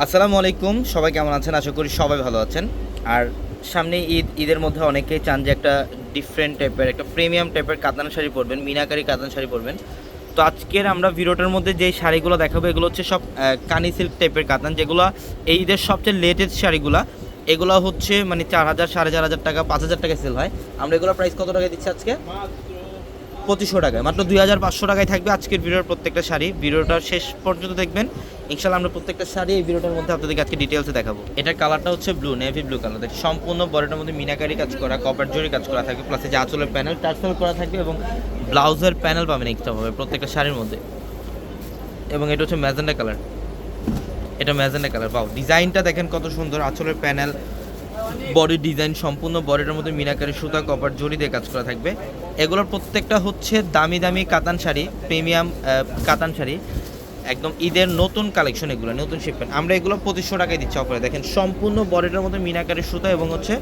আসসালামু আলাইকুম, সবাই কেমন আছেন? আশা করি সবাই ভালো আছেন। আর সামনে ঈদের মধ্যে অনেকেই চান যে একটা ডিফারেন্ট টাইপের একটা প্রিমিয়াম টাইপের কাতান শাড়ি পরবেন, মিনাকারি কাতান শাড়ি পরবেন। তো আজকের আমরা ভিডিওটার মধ্যে যেই শাড়িগুলো দেখাবো এগুলো হচ্ছে সব কানি সিল্ক টাইপের কাতান, যেগুলো এই ঈদের সবচেয়ে লেটেস্ট শাড়িগুলা। এগুলো হচ্ছে মানে 4,000, 4,500 টাকা, 5,000 টাকা সেল হয়। আমরা এগুলো প্রাইস কত টাকায় দিচ্ছি আজকে? 2500 টাকায়, মাত্র 2,500 টাকায় থাকবে আজকের ভিডিওর প্রত্যেকটা শাড়ি। ভিডিওটা শেষ পর্যন্ত দেখবেন, ইনশাল্লাহ আমরা প্রত্যেকটা শাড়ি এই ভিডিওটার মধ্যে আপনাদেরকে আজকে ডিটেলসে দেখাবো। এটার কালারটা হচ্ছে ব্লু, নেভি ব্লু কালার। দেখি সম্পূর্ণ বডিটার মধ্যে মিনাকারি কাজ করা, কপার জরি কাজ করা থাকবে, প্লাস যে আঁচলের প্যানেল টার্সেল করা থাকবে এবং ব্লাউজের প্যানেল পাবেন এক্সট্রা ভাবে প্রত্যেকটা শাড়ির মধ্যে। এবং এটা হচ্ছে ম্যাজেন্ডা কালার, এটা ম্যাজেন্ডা কালার। বাও, ডিজাইনটা দেখেন কত সুন্দর, আঁচলের প্যানেল, বডির ডিজাইন, সম্পূর্ণ বডিটার মধ্যে মিনাকারি সুতা, কপার জরি দিয়ে কাজ করা থাকবে। এগুলোর প্রত্যেকটা হচ্ছে দামি দামি কাতান শাড়ি, প্রিমিয়াম কাতান শাড়ি, একদম ঈদের নতুন কালেকশন, এগুলো নতুন শিপমেন্ট। আমরা এগুলো 2500 টাকায় দিচ্ছি অফারে। দেখেন সম্পূর্ণ বডিটার মধ্যে মিনাকারি সুতা এবং হচ্ছে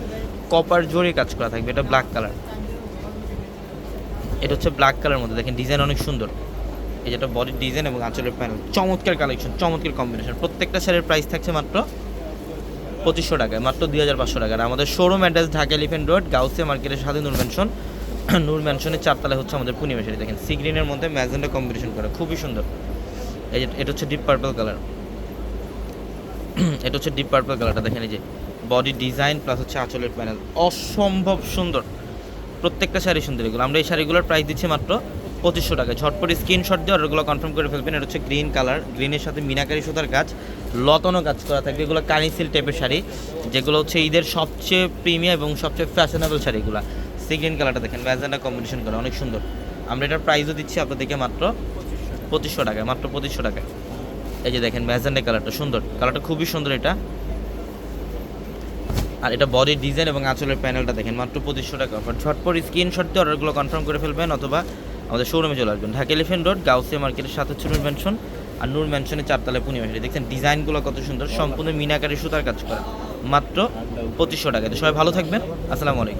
কপার জরি কাজ করা থাকবে। এটা ব্ল্যাক কালার, এটা হচ্ছে ব্ল্যাক কালারের মধ্যে দেখেন ডিজাইন অনেক সুন্দর। এই যেটা বডির ডিজাইন এবং আঁচলের প্যানেল, চমৎকার কালেকশন, চমৎকার কম্বিনেশন। প্রত্যেকটা শাড়ির প্রাইস থাকছে মাত্র 2500 টাকায়, মাত্র 2,500 টাকা। আর আমাদের showroom address Dhaka elephant road, Gausia মার্কেটের সাথে নূর ম্যানশন। নূর ম্যানশনের 4 তলায় হচ্ছে আমাদের পূর্ণিমা শাড়ি। দেখেন সি গ্রিনের মধ্যে ম্যাজেন্ডা কম্বিনেশন করা, খুবই সুন্দর। এই যে এটা হচ্ছে ডিপ পার্পল কালার, এটা হচ্ছে ডিপ পার্পল কালারটা। দেখেন এই যে বডি ডিজাইন প্লাস হচ্ছে আঁচলের প্যানেল, অসম্ভব সুন্দর। প্রত্যেকটা শাড়ি সুন্দর এগুলো। আমরা এই শাড়িগুলোর প্রাইস দিচ্ছি মাত্র 2500 টাকায়। ঝটপট স্ক্রিনশট দিয়ে অর্ডারগুলো কনফার্ম করে ফেলবেন। এটা হচ্ছে গ্রিন কালার, গ্রিনের সাথে মিনাকারি সুতার কাজ, লতনো কাজ করা থাকবে। এগুলো কানিসিল টাইপের শাড়ি, যেগুলো হচ্ছে ঈদের সবচেয়ে প্রিমিয়াম এবং সবচেয়ে ফ্যাশনেবল শাড়িগুলো। সি গ্রিন কালারটা দেখেন ম্যাজেন্ডা কম্বিনেশন করা, অনেক সুন্দর। আমরা এটার প্রাইসও দিচ্ছি আপনাদেরকে মাত্র 2500 টাকায়, মাত্র 2500 টাকায়। এই যে দেখেন ম্যাজেন্ডা কালারটা সুন্দর, কালারটা খুবই সুন্দর এটা। আর এটা বডির ডিজাইন এবং আঁচলের প্যানেলটা দেখেন, মাত্র 2500 টাকা অফার। ঝটপট স্ক্রিনশট দিয়ে অর্ডারগুলো কনফার্ম করে ফেলবেন, অথবা আমাদের শোরুমে চলে আসবেন। ঢাকা এলিফ্যান্ট রোড, গাউসিয়া মার্কেটের সাথে হচ্ছে নূর ম্যানশন। আর নূর ম্যানশনের 4 তলায় পূর্ণিমা শাড়ি। দেখছেন ডিজাইনগুলো কত সুন্দর, সম্পূর্ণ মিনাকারি সুতার কাজ করা, মাত্র 2500 টাকা। তো সবাই ভালো থাকবেন, আসসালামু আলাইকুম।